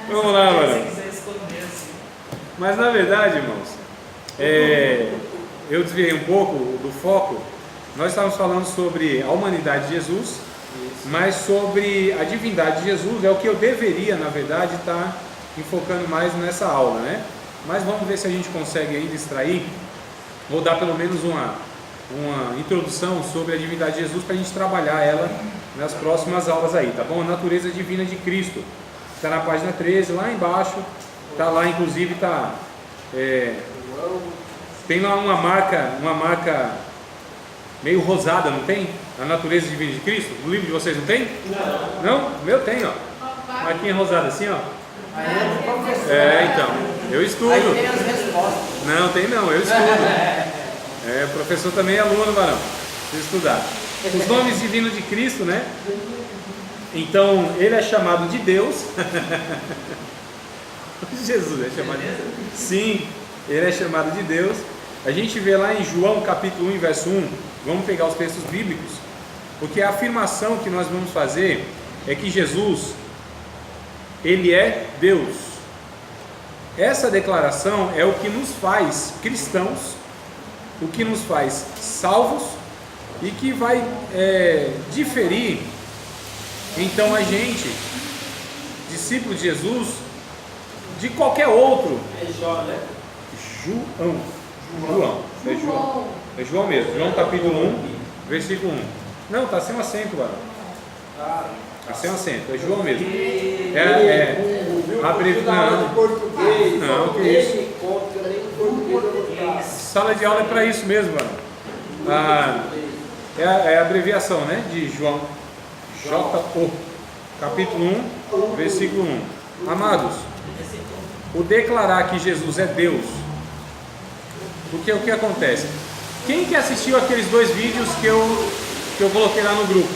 Vamos lá, mano. Se quiser esconder assim. Mas na verdade, irmãos, eu desviei um pouco do foco. Nós estávamos falando sobre a humanidade de Jesus, mas sobre a divindade de Jesus é o que eu deveria, na verdade, estar enfocando mais nessa aula, né? Mas vamos ver se a gente consegue ainda extrair, ou dar pelo menos uma introdução sobre a divindade de Jesus para a gente trabalhar ela nas próximas aulas aí, tá bom? A natureza divina de Cristo, está na página 13, lá embaixo, está lá, inclusive está, tem lá uma marca meio rosada, não tem? A natureza divina de Cristo, no livro de vocês não tem? Não? O meu tem, ó, marquinha rosada assim, ó. Então, eu estudo. Aí tem as respostas. Não, tem não, eu estudo. Professor também é aluno, varão. Precisa estudar. Os nomes divinos de Cristo, né? Então, ele é chamado de Deus. Jesus é chamado de Deus. Sim, ele é chamado de Deus. A gente vê lá em João capítulo 1, verso 1. Vamos pegar os textos bíblicos. Porque a afirmação que nós vamos fazer é que Jesus, ele é Deus. Essa declaração é o que nos faz cristãos, o que nos faz salvos e que vai diferir então a gente, discípulo de Jesus, de qualquer outro. É Jó, né? João. É João mesmo. João capítulo 1, versículo 1. Não, está sem um acento, mano. Está sem um acento. É João mesmo. Não, que isso. Sala de aula é para isso mesmo, mano. É a abreviação, né? De João. J-O. Capítulo 1, versículo 1. Amados, o declarar que Jesus é Deus, porque o que acontece? Quem que assistiu aqueles 2 vídeos que eu coloquei lá no grupo?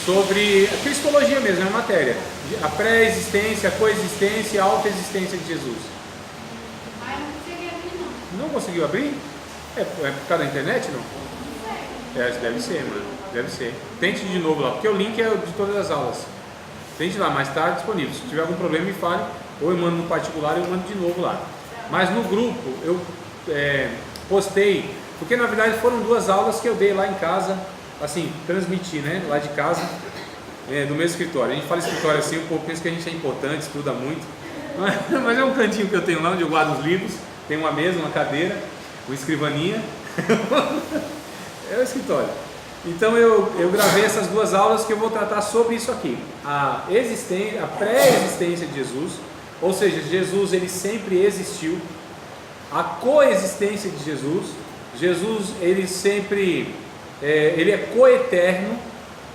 Sobre a cristologia mesmo, é uma matéria. A pré-existência, a coexistência e a autoexistência de Jesus. Mas não consegui abrir, não. Não conseguiu abrir? É por causa da internet, não? Deve ser, mano. Deve ser. Tente de novo lá, porque o link é de todas as aulas. Tente lá, mas está disponível. Se tiver algum problema, me fale. Ou eu mando no particular, eu mando de novo lá. Mas no grupo, eu postei, porque na verdade foram 2 aulas que eu dei lá em casa, assim, transmiti, né? Lá de casa, do meu escritório. A gente fala escritório assim, o povo pensa que a gente é importante, estuda muito. Mas é um cantinho que eu tenho lá, onde eu guardo os livros. Tem uma mesa, uma cadeira, uma escrivaninha. É o escritório. Então eu gravei essas 2 aulas que eu vou tratar sobre isso aqui. A pré-existência de Jesus, ou seja, Jesus ele sempre existiu. A coexistência de Jesus. Jesus ele sempre ele é coeterno,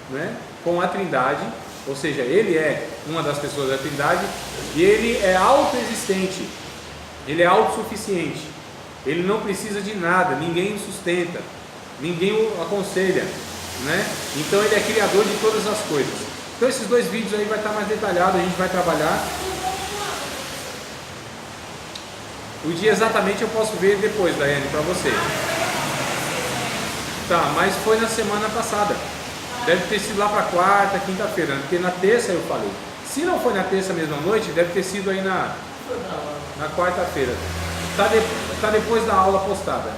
né, com a Trindade, ou seja, ele é uma das pessoas da Trindade, e ele é autoexistente, ele é autossuficiente, ele não precisa de nada, ninguém o sustenta, ninguém o aconselha, né? Então ele é criador de todas as coisas. Então esses 2 vídeos aí vai estar mais detalhado, a gente vai trabalhar. O dia exatamente eu posso ver depois, Daiane, para você. Tá, mas foi na semana passada. Deve ter sido lá para quarta, quinta-feira, porque na terça eu falei. Se não foi na terça mesmo à noite, deve ter sido aí na quarta-feira. Tá depois da aula postada.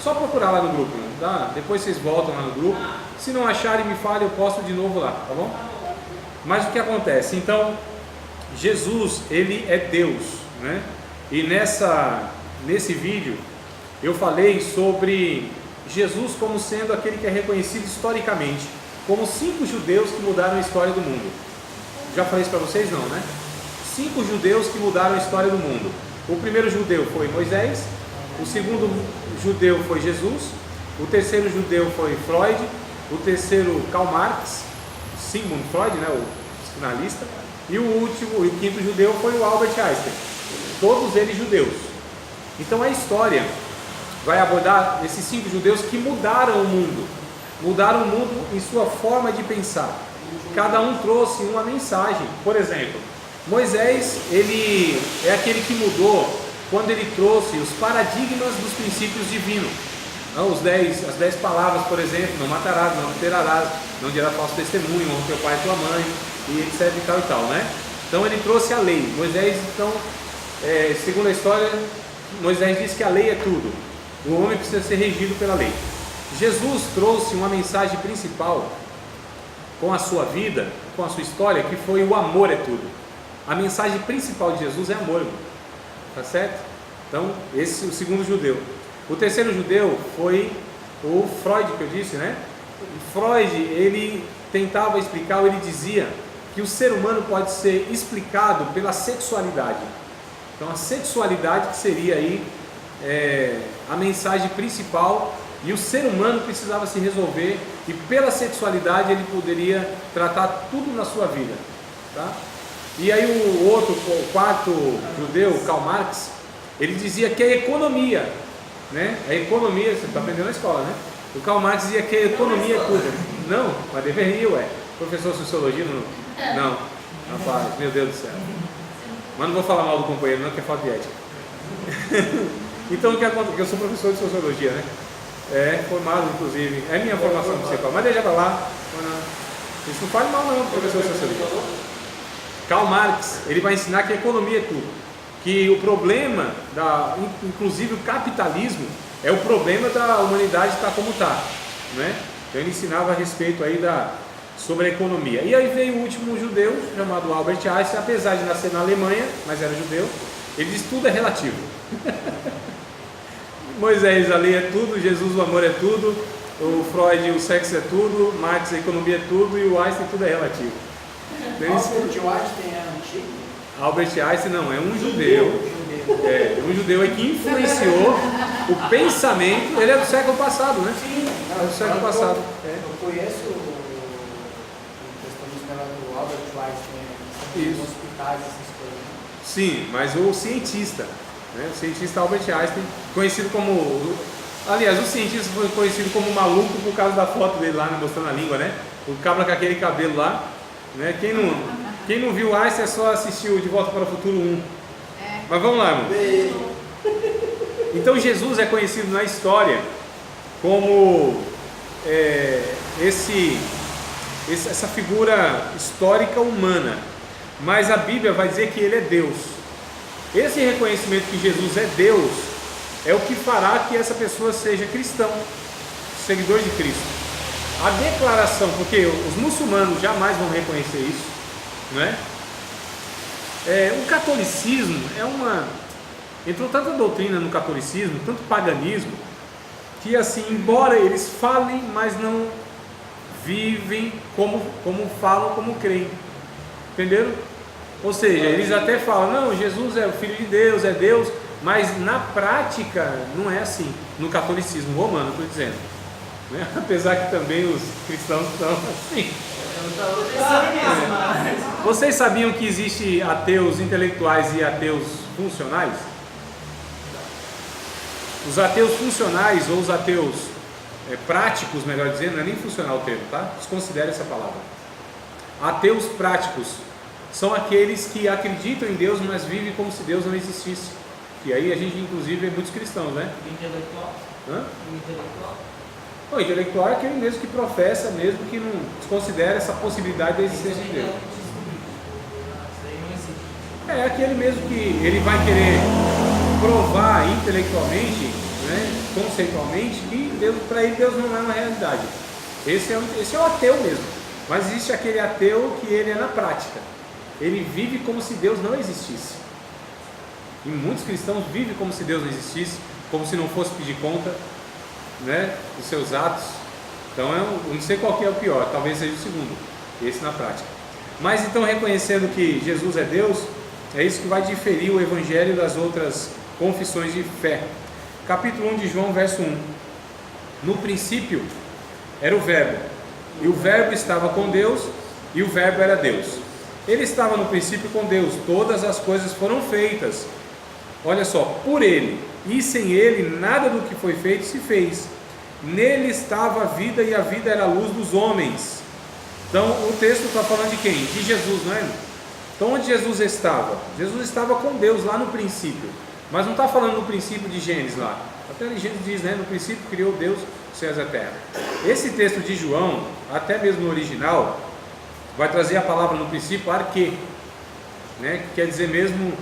Só procurar lá no grupo, tá? Depois vocês voltam lá no grupo. Se não acharem, me falem, eu posto de novo lá, tá bom? Mas o que acontece? Então, Jesus, ele é Deus, né? E nesse vídeo eu falei sobre Jesus como sendo aquele que é reconhecido historicamente como 5 judeus que mudaram a história do mundo. Já falei isso para vocês? Não, né? 5 judeus que mudaram a história do mundo. O primeiro judeu foi Moisés, o segundo judeu foi Jesus, o terceiro judeu foi Freud, o terceiro Karl Marx, Sigmund Freud, né, o psicanalista, e o quinto judeu foi o Albert Einstein. Todos eles judeus. Então a história vai abordar esses 5 judeus que mudaram o mundo em sua forma de pensar. Cada um trouxe uma mensagem. Por exemplo, Moisés, ele é aquele que mudou quando ele trouxe os paradigmas dos princípios divinos. As 10 palavras, por exemplo: não matarás, não adulterarás, não dirás falso testemunho, honra teu pai e tua mãe, e etc e tal, né? Então ele trouxe a lei. Moisés, então, segundo a história, Moisés disse que a lei é tudo. O homem precisa ser regido pela lei. Jesus trouxe uma mensagem principal com a sua vida, com a sua história, que foi: o amor é tudo. A mensagem principal de Jesus é amor, irmão. Tá certo? Então, esse é o segundo judeu. O terceiro judeu foi o Freud, que eu disse, né? O Freud, ele tentava explicar, ou ele dizia que o ser humano pode ser explicado pela sexualidade. Então, a sexualidade que seria aí a mensagem principal, e o ser humano precisava se resolver, e pela sexualidade ele poderia tratar tudo na sua vida, tá? E aí o quarto judeu, Karl Marx, ele dizia que a economia, né? A economia, você está aprendendo na escola, né? O Karl Marx dizia que a economia é tudo. Não, mas deveria, professor de sociologia, não, rapaz, meu Deus do céu. Mas não vou falar mal do companheiro, não, que é falta de ética. Então, o que acontece? Eu sou professor de sociologia, né? Formado, inclusive. É minha formação principal. Mas deixa pra lá. Isso não faz mal, não, professor de sociologia. Karl Marx, ele vai ensinar que a economia é tudo. Que o problema, inclusive o capitalismo, é o problema da humanidade estar como está, né? Então, ele ensinava a respeito aí sobre a economia. E aí veio o último judeu, chamado Albert Einstein, apesar de nascer na Alemanha, mas era judeu. Ele diz: tudo é relativo. Moisés, a lei é tudo, Jesus, o amor é tudo, o Freud, o sexo é tudo, Marx, a economia é tudo, e o Einstein, tudo é relativo. Albert Einstein é antigo? Albert Einstein não, é um judeu. Um judeu que influenciou o pensamento. Ele é do século passado, né? Sim, é do século passado. Eu conheço a questão do Albert Einstein, os hospitais, essas coisas. Sim, mas o cientista, né? O cientista Albert Einstein, conhecido como... Aliás, o cientista foi conhecido como maluco por causa da foto dele lá, né, mostrando a língua, né? O cabra com aquele cabelo lá, né? Quem não viu Einstein é só assistir o De Volta para o Futuro 1. Mas vamos lá, irmão. Então Jesus é conhecido na história como essa figura histórica humana, mas a Bíblia vai dizer que ele é Deus. Esse reconhecimento que Jesus é Deus é o que fará que essa pessoa seja cristão, seguidor de Cristo. A declaração, porque os muçulmanos jamais vão reconhecer isso, não é? O catolicismo entrou tanta doutrina no catolicismo, tanto paganismo, que assim, embora eles falem, mas não vivem como falam, como creem. Entenderam? Ou seja, eles até falam: não, Jesus é o Filho de Deus, é Deus, mas na prática não é assim. No catolicismo romano, estou dizendo, né? Apesar que também os cristãos estão assim. Vocês sabiam que existe ateus intelectuais e ateus funcionais? Os ateus funcionais, ou os ateus práticos, melhor dizendo, não é nem funcional o termo, tá? Desconsidere essa palavra. Ateus práticos são aqueles que acreditam em Deus, mas vivem como se Deus não existisse. E aí a gente, inclusive, vê muitos cristãos, né? Intelectual? Hã? Intelectual? O intelectual é aquele mesmo que professa, mesmo que não desconsidera essa possibilidade da existência de Deus. É aquele mesmo que ele vai querer provar intelectualmente, né, conceitualmente, que para ele Deus não é uma realidade. Esse é o ateu mesmo. Mas existe aquele ateu que ele é na prática. Ele vive como se Deus não existisse. E muitos cristãos vivem como se Deus não existisse, como se não fosse pedir conta, né, dos seus atos. Então eu não sei qual que é o pior, talvez seja o segundo, esse na prática. Mas então, reconhecendo que Jesus é Deus, é isso que vai diferir o Evangelho das outras confissões de fé. Capítulo 1 de João, verso 1. No princípio era o Verbo, e o Verbo estava com Deus, e o Verbo era Deus. Ele estava no princípio com Deus, todas as coisas foram feitas, olha só, por Ele, e sem Ele nada do que foi feito se fez. Nele estava a vida, e a vida era a luz dos homens. Então o texto está falando de quem? De Jesus, não é? Então onde Jesus estava? Jesus estava com Deus lá no princípio. Mas não está falando no princípio de Gênesis lá. Até em Gênesis diz, né? No princípio criou Deus os céus e a terra. Esse texto de João, até mesmo no original, vai trazer a palavra no princípio arque, né? Que quer dizer mesmo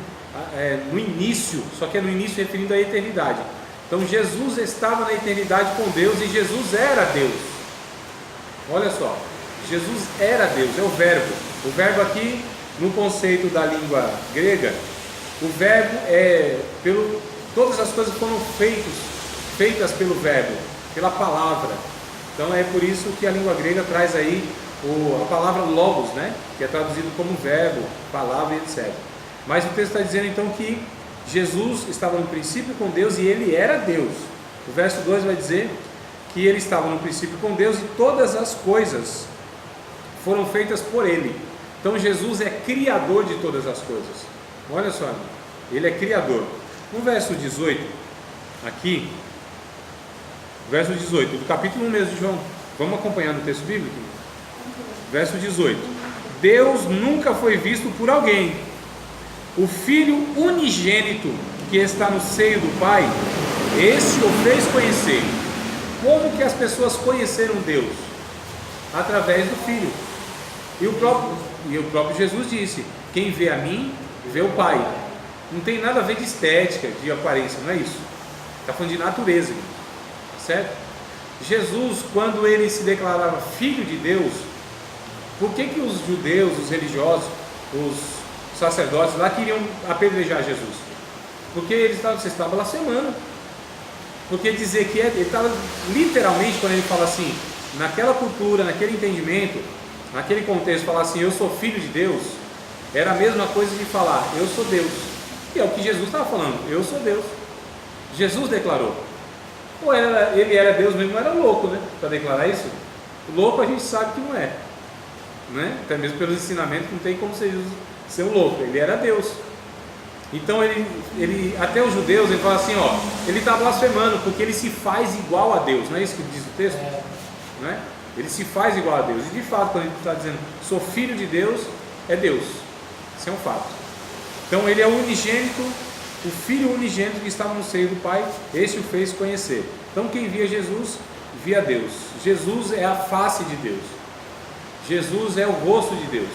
no início, só que é no início referindo à eternidade. Então Jesus estava na eternidade com Deus e Jesus era Deus. Olha só, Jesus era Deus, é o verbo. O verbo aqui, no conceito da língua grega, o verbo todas as coisas foram feitas pelo verbo, pela palavra. Então é por isso que a língua grega traz aí a palavra logos, né? Que é traduzido como verbo, palavra, etc. Mas o texto está dizendo então que Jesus estava no princípio com Deus e ele era Deus. O verso 2 vai dizer que ele estava no princípio com Deus e todas as coisas foram feitas por ele. Então Jesus é criador de todas as coisas. Olha só, ele é criador. No verso 18, aqui, verso 18, do capítulo 1 mesmo de João, vamos acompanhar no texto bíblico? Verso 18: Deus nunca foi visto por alguém. O Filho unigênito que está no seio do Pai, esse o fez conhecer. Como que as pessoas conheceram Deus? Através do Filho. E o próprio Jesus disse: quem vê a mim, vê o Pai. Não tem nada a ver de estética, de aparência, não é isso. Está falando de natureza, certo? Jesus, quando ele se declarava Filho de Deus, por que os judeus, os religiosos, os sacerdotes lá queriam apedrejar Jesus? Porque você está blasfemando. Porque dizer que ele estava literalmente, quando ele fala assim, naquela cultura, naquele entendimento, naquele contexto, falar assim, eu sou filho de Deus, era a mesma coisa de falar, eu sou Deus. E é o que Jesus estava falando, eu sou Deus. Jesus declarou. Ou ele era Deus mesmo, era louco, né? Para declarar isso. Louco a gente sabe que não é, né? Até mesmo pelos ensinamentos, não tem como ser um louco. Ele era Deus. Então ele até os judeus, ele fala assim, ele está blasfemando porque ele se faz igual a Deus. Não é isso que diz o texto? Né? Ele se faz igual a Deus. E de fato, quando ele está dizendo sou filho de Deus, é Deus. Isso é um fato. Então ele é o unigênito, o Filho unigênito que estava no seio do Pai, esse o fez conhecer. Então quem via Jesus, via Deus. Jesus é a face de Deus. Jesus é o rosto de Deus.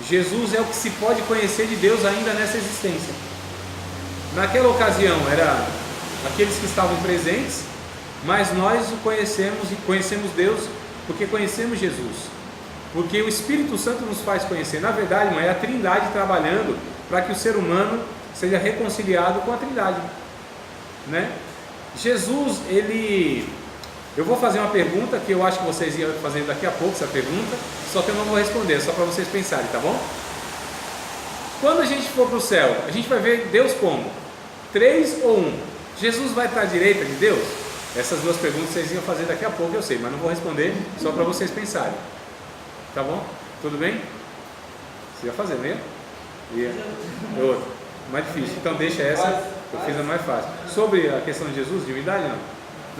Jesus é o que se pode conhecer de Deus ainda nessa existência. Naquela ocasião era aqueles que estavam presentes, mas nós o conhecemos e conhecemos Deus porque conhecemos Jesus. Porque o Espírito Santo nos faz conhecer. Na verdade, é a Trindade trabalhando para que o ser humano seja reconciliado com a Trindade, né? Jesus, eu vou fazer uma pergunta que eu acho que vocês iam fazer daqui a pouco, essa pergunta, só que eu não vou responder, só para vocês pensarem, tá bom? Quando a gente for para o céu, a gente vai ver Deus como? 3 ou 1? Jesus vai estar à direita de Deus? Essas duas perguntas vocês iam fazer daqui a pouco, eu sei, mas não vou responder, só para vocês pensarem. Tá bom? Tudo bem? Você ia fazer, né? Outra. Mais difícil. Então deixa essa, eu fiz a mais fácil. Sobre a questão de Jesus, divindade, não?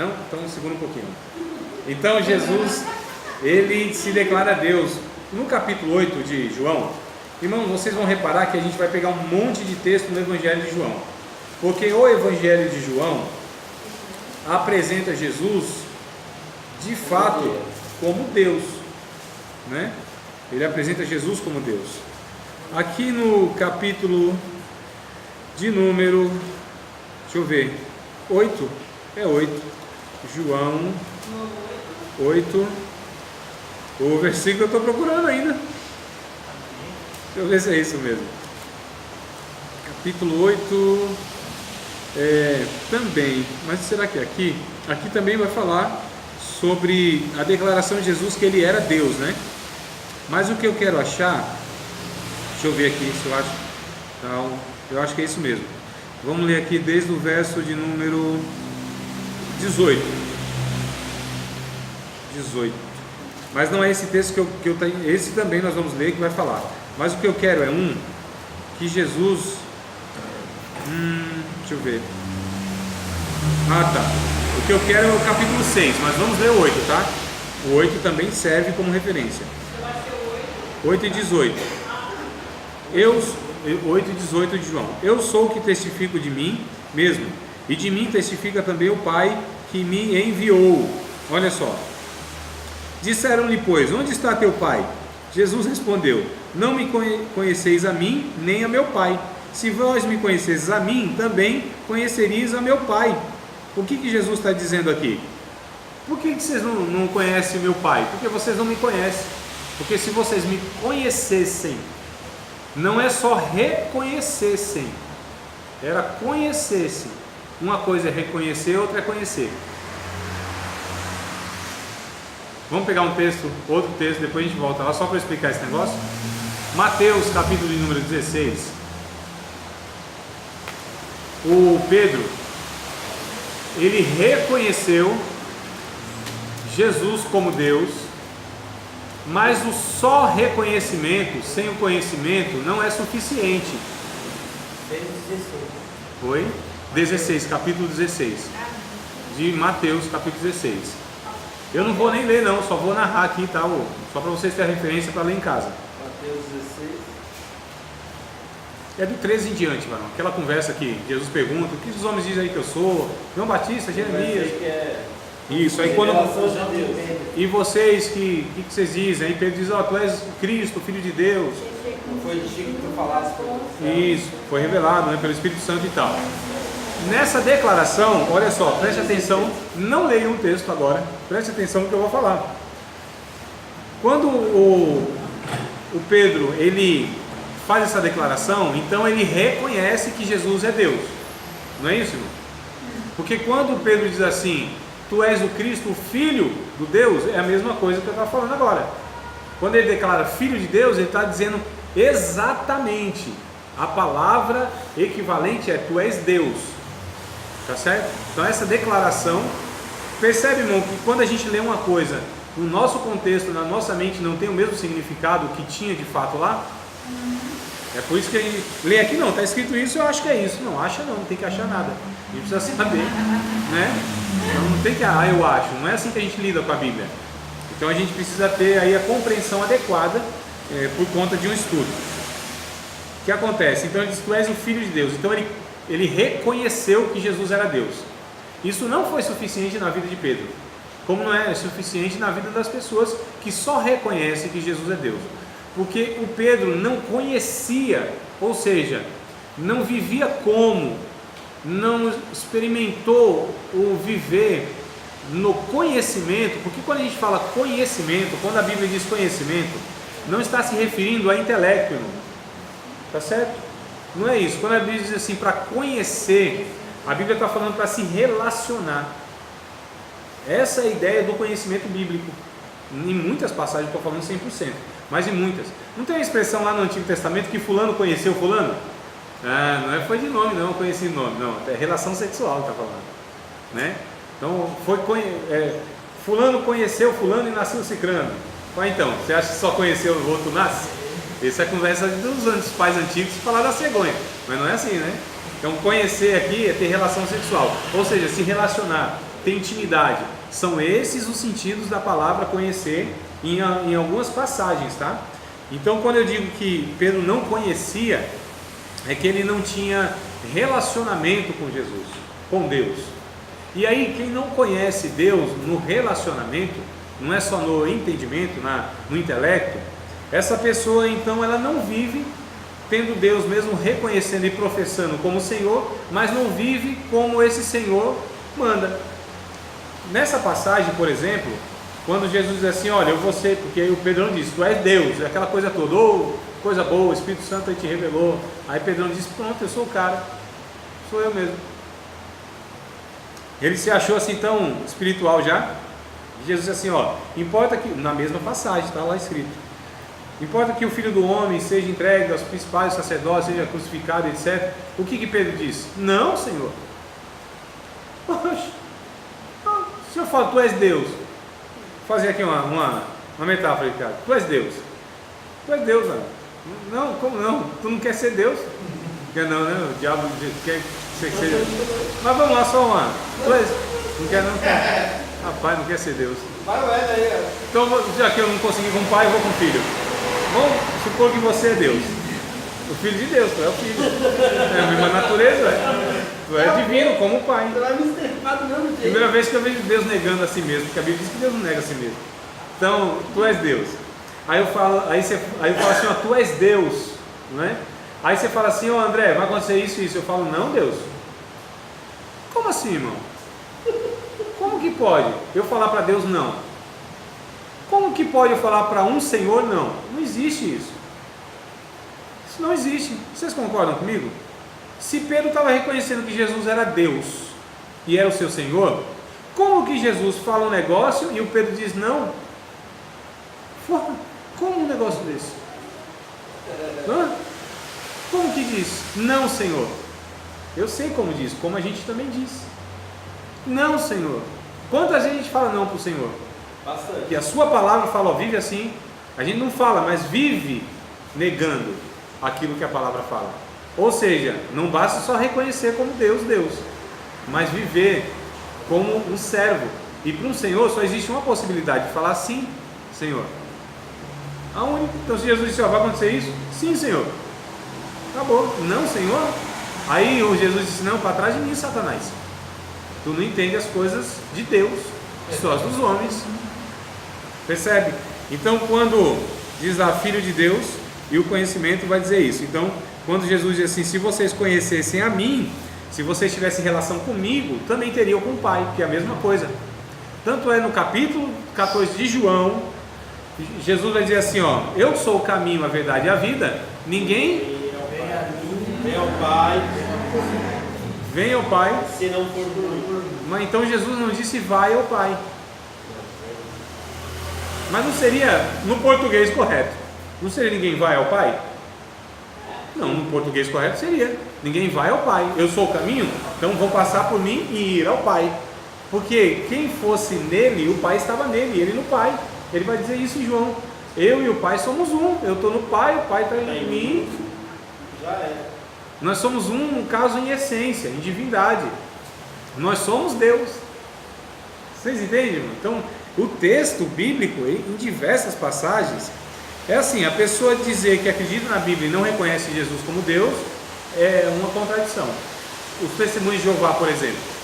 Não? Então segura um pouquinho. Então Jesus, ele se declara Deus. No capítulo 8 de João, irmãos, vocês vão reparar que a gente vai pegar um monte de texto no Evangelho de João. Porque o Evangelho de João apresenta Jesus, de fato, como Deus, né? Ele apresenta Jesus como Deus. Aqui no capítulo de número, deixa eu ver, 8, é 8, João 8, o versículo eu estou procurando ainda, deixa eu ver se é isso mesmo, capítulo 8, também, mas será que é aqui? Aqui também vai falar sobre a declaração de Jesus que ele era Deus, né? Mas o que eu quero achar, deixa eu ver aqui se eu acho. Então, eu acho que é isso mesmo. Vamos ler aqui desde o verso de número 18. Mas não é esse texto que eu tenho. Esse também nós vamos ler que vai falar. Mas o que eu quero é que Jesus. Deixa eu ver. Tá. O que eu quero é o capítulo 6, mas vamos ler o 8, tá? O 8 também serve como referência. 8 e 18. 8 e 18 de João. Eu sou o que testifico de mim, mesmo. E de mim testifica também o Pai que me enviou. Olha só. Disseram-lhe, pois, onde está teu Pai? Jesus respondeu, não me conheceis a mim, nem a meu Pai. Se vós me conheceis a mim, também conhecereis a meu Pai. O que Jesus está dizendo aqui? Por que vocês não conhecem o meu Pai? Porque vocês não me conhecem. Porque se vocês me conhecessem, não é só reconhecessem, era conhecessem. Uma coisa é reconhecer, outra é conhecer. Vamos pegar um texto, outro texto, depois a gente volta lá só para explicar esse negócio. Mateus, capítulo de número 16. O Pedro, ele reconheceu Jesus como Deus, mas o só reconhecimento, sem o conhecimento, não é suficiente. Foi? 16, capítulo 16. De Mateus, capítulo 16. Eu não vou nem ler não, só vou narrar aqui, tá? Só para vocês terem referência para ler em casa. Mateus 16. É do 13 em diante, mano. Aquela conversa que Jesus pergunta, o que os homens dizem aí que eu sou? João Batista, Jeremias. Isso, aí quando... E vocês, que vocês dizem? Aí Pedro diz, tu és o Cristo, o Filho de Deus. Não foi de Chico que tu falaste. Isso, foi revelado, né, pelo Espírito Santo e tal. Nessa declaração, olha só, preste atenção, não leia um texto agora, preste atenção no que eu vou falar. Quando o Pedro, ele faz essa declaração, então ele reconhece que Jesus é Deus, não é isso, irmão? Porque quando Pedro diz assim, tu és o Cristo, o Filho do Deus, é a mesma coisa que eu estava falando agora. Quando ele declara Filho de Deus, ele está dizendo exatamente, a palavra equivalente é tu és Deus. Tá certo? Então essa declaração, percebe, irmão, que quando a gente lê uma coisa, no nosso contexto, na nossa mente, não tem o mesmo significado que tinha de fato lá? É por isso que a gente lê aqui, não, está escrito isso, eu acho que é isso. Não, acha não tem que achar nada. A gente precisa saber, né? Então não tem que, eu acho, não é assim que a gente lida com a Bíblia. Então a gente precisa ter aí a compreensão adequada por conta de um estudo. O que acontece? Então ele diz, tu és o Filho de Deus. Então ele reconheceu que Jesus era Deus. Isso não foi suficiente na vida de Pedro, como não é suficiente na vida das pessoas que só reconhecem que Jesus é Deus. Porque o Pedro não conhecia, ou seja, não vivia como, não experimentou o viver no conhecimento. Porque quando a gente fala conhecimento, quando a Bíblia diz conhecimento, não está se referindo a intelecto, irmão. Tá certo? Não é isso. Quando a Bíblia diz assim, para conhecer, a Bíblia está falando para se relacionar. Essa é a ideia do conhecimento bíblico. Em muitas passagens, estou falando 100%, mas em muitas. Não tem a expressão lá no Antigo Testamento que fulano conheceu fulano? Não foi de nome, não, conheci de nome, não. É relação sexual que está falando, né? Então, fulano conheceu fulano e nasceu cicrano. Então, você acha que só conheceu o outro nasce? Essa é a conversa dos pais antigos que falaram da cegonha, mas não é assim, né? Então, conhecer aqui é ter relação sexual, ou seja, se relacionar, ter intimidade. São esses os sentidos da palavra conhecer em algumas passagens, tá? Então, quando eu digo que Pedro não conhecia, é que ele não tinha relacionamento com Jesus, com Deus. E aí, quem não conhece Deus no relacionamento, não é só no entendimento, no intelecto, essa pessoa então ela não vive tendo Deus mesmo reconhecendo e professando como Senhor, mas não vive como esse Senhor manda. Nessa passagem, por exemplo, quando Jesus diz assim, olha, eu vou ser, porque aí o Pedrão diz, tu és Deus, aquela coisa toda, coisa boa, o Espírito Santo aí te revelou. Aí Pedrão diz, pronto, eu sou o cara, sou eu mesmo. Ele se achou assim tão espiritual já. Jesus diz assim, importa que, na mesma passagem, está lá escrito, importa que o Filho do Homem seja entregue aos principais sacerdotes, seja crucificado, etc. O que Pedro diz? Não, Senhor. Poxa, o Senhor fala, tu és Deus. Vou fazer aqui uma metáfora, Ricardo. Tu és Deus. Tu és Deus, não. Não, como não? Tu não quer ser Deus? Quer não, né? O diabo quer que seja. Mas vamos lá, só uma. Tu és... Não quer não? Quer. Rapaz, não quer ser Deus. Então, já que eu não consegui com o pai, eu vou com o filho. Vamos supor que você é Deus. O Filho de Deus, tu é o Filho. É a mesma natureza, Tu é divino como o Pai. Você vai me estrepar do mesmo jeito. Primeira vez que eu vejo Deus negando a si mesmo, porque a Bíblia diz que Deus não nega a si mesmo. Então, tu és Deus. Aí eu falo assim, ó, tu és Deus, não é? Aí você fala assim, ó André, vai acontecer isso e isso. Eu falo, não, Deus. Como assim, irmão? Como que pode eu falar para Deus não? Como que pode eu falar para um Senhor não? Não existe isso. Isso não existe. Vocês concordam comigo? Se Pedro estava reconhecendo que Jesus era Deus e era o seu Senhor, como que Jesus fala um negócio e o Pedro diz não? Como um negócio desse? Hã? Como que diz? Não, Senhor. Eu sei como diz, como a gente também diz. Não, Senhor. Quantas vezes a gente fala não para o Senhor? Bastante. E a sua palavra fala, ó, vive assim. A gente não fala, mas vive negando aquilo que a palavra fala. Ou seja, não basta só reconhecer como Deus, mas viver como um servo. E para um Senhor só existe uma possibilidade de falar sim, Senhor. A única. Então se Jesus disse, ó, vai acontecer isso? Sim, Senhor. Acabou. Não, Senhor. Aí o Jesus disse, não, para trás de mim, Satanás. Tu não entende as coisas de Deus, só as dos homens. Percebe? Então quando diz lá filho de Deus, e o conhecimento vai dizer isso. Então quando Jesus diz assim, se vocês conhecessem a mim, se vocês tivessem relação comigo, também teriam com o Pai, que é a mesma coisa. Tanto é no capítulo 14 de João, Jesus vai dizer assim, ó, eu sou o caminho, a verdade e a vida, ninguém Vem ao Pai, vem ao Pai, se não for por mim. mas então Jesus não disse vai ao Pai. Mas não seria no português correto, não seria ninguém vai ao Pai? Não, no português correto seria ninguém vai ao Pai, eu sou o caminho, então vou passar por mim e ir ao Pai, porque quem fosse nele, o Pai estava nele, ele no Pai. Ele vai dizer isso em João, eu e o Pai somos um, eu estou no Pai, o Pai está em mim. Já é. Nós somos um, no caso, em essência, em divindade. Nós somos Deus. Vocês entendem, irmão? Então, o texto bíblico, em diversas passagens, é assim, a pessoa dizer que acredita na Bíblia e não reconhece Jesus como Deus, é uma contradição. Os testemunhos de Jeová, por exemplo,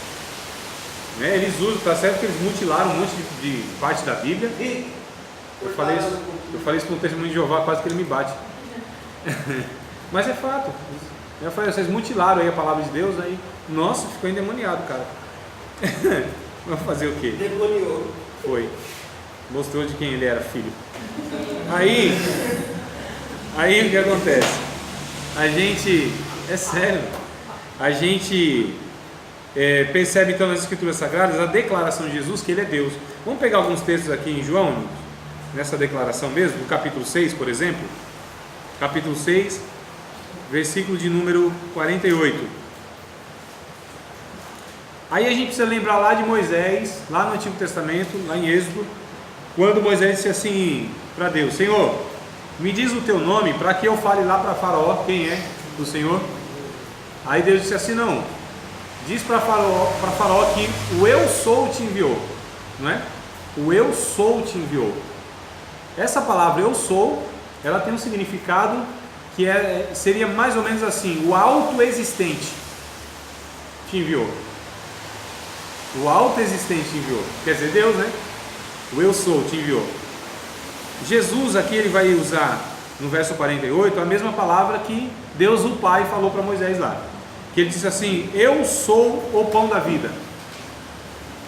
né, eles usam, tá certo que eles mutilaram um monte de parte da Bíblia. Eu falei isso com o testemunho de Jeová, quase que ele me bate. Mas é fato. Eu falei, vocês mutilaram aí a palavra de Deus, aí, nossa, ficou endemoniado, cara. Vamos fazer o quê? Demoniou. Foi. Mostrou de quem ele era filho. Aí o que acontece? A gente, é sério, a gente percebe então nas Escrituras Sagradas a declaração de Jesus que ele é Deus. Vamos pegar alguns textos aqui em João, nessa declaração mesmo, do capítulo 6, por exemplo. Capítulo 6, versículo de número 48. Aí a gente precisa lembrar lá de Moisés, lá no Antigo Testamento, lá em Êxodo, quando Moisés disse assim para Deus, Senhor, me diz o teu nome para que eu fale lá para Faraó quem é o Senhor. Aí Deus disse assim, não, diz para Faraó que o eu sou te enviou, não é? O eu sou te enviou. Essa palavra eu sou, ela tem um significado que seria mais ou menos assim, o autoexistente te enviou. O autoexistente te enviou, quer dizer Deus, né? O eu sou te enviou. Jesus aqui ele vai usar no verso 48 a mesma palavra que Deus o Pai falou para Moisés lá, que ele disse assim, eu sou o pão da vida.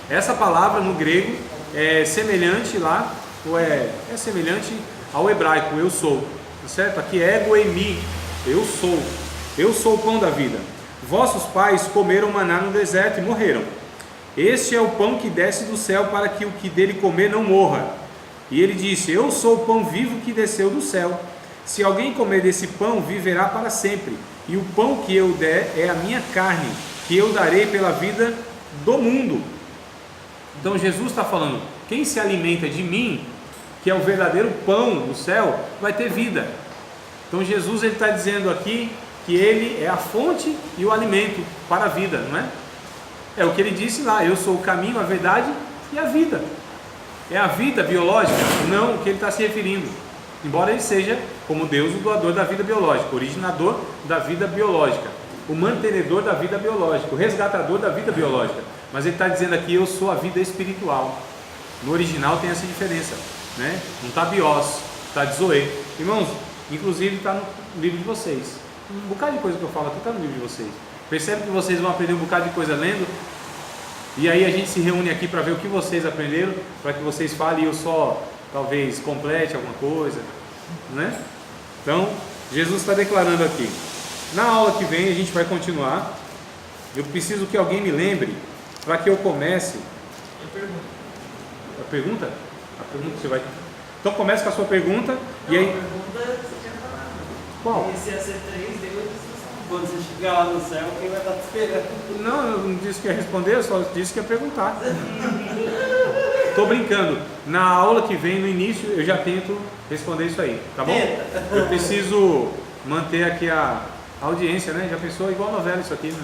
Essa palavra no grego é semelhante lá, ou é semelhante ao hebraico, eu sou, tá certo? Aqui é ego emi, eu sou o pão da vida. Vossos pais comeram maná no deserto e morreram. Este é o pão que desce do céu para que o que dele comer não morra. E ele disse, eu sou o pão vivo que desceu do céu. Se alguém comer desse pão, viverá para sempre. E o pão que eu der é a minha carne, que eu darei pela vida do mundo. Então Jesus está falando, quem se alimenta de mim, que é o verdadeiro pão do céu, vai ter vida. Então Jesus ele está dizendo aqui que ele é a fonte e o alimento para a vida, não é? É o que ele disse lá, eu sou o caminho, a verdade e a vida. É a vida biológica? Não, o que ele está se referindo. Embora ele seja, como Deus, o doador da vida biológica, o originador da vida biológica. o mantenedor da vida biológica, o resgatador da vida biológica. Mas ele está dizendo aqui, eu sou a vida espiritual. No original tem essa diferença, né? Não está bios, está de zoe. Irmãos, inclusive está no livro de vocês. Um bocado de coisa que eu falo aqui está no livro de vocês. Percebe que vocês vão aprender um bocado de coisa lendo? E aí a gente se reúne aqui para ver o que vocês aprenderam, para que vocês falem e eu só, talvez, complete alguma coisa, né? Então, Jesus está declarando aqui. Na aula que vem a gente vai continuar. Eu preciso que alguém me lembre para que eu comece. A pergunta? A pergunta você vai. Então comece com a sua pergunta e aí. A pergunta você tinha falado. Qual? Esse ia ser 3, Deus. Quando você chegar lá no céu, quem vai estar te esperando? Não, eu não disse que ia responder, eu só disse que ia perguntar. Estou brincando. Na aula que vem, no início, eu já tento responder isso aí, tá bom? Eu preciso manter aqui a audiência, né? Já pensou igual novela isso aqui, né?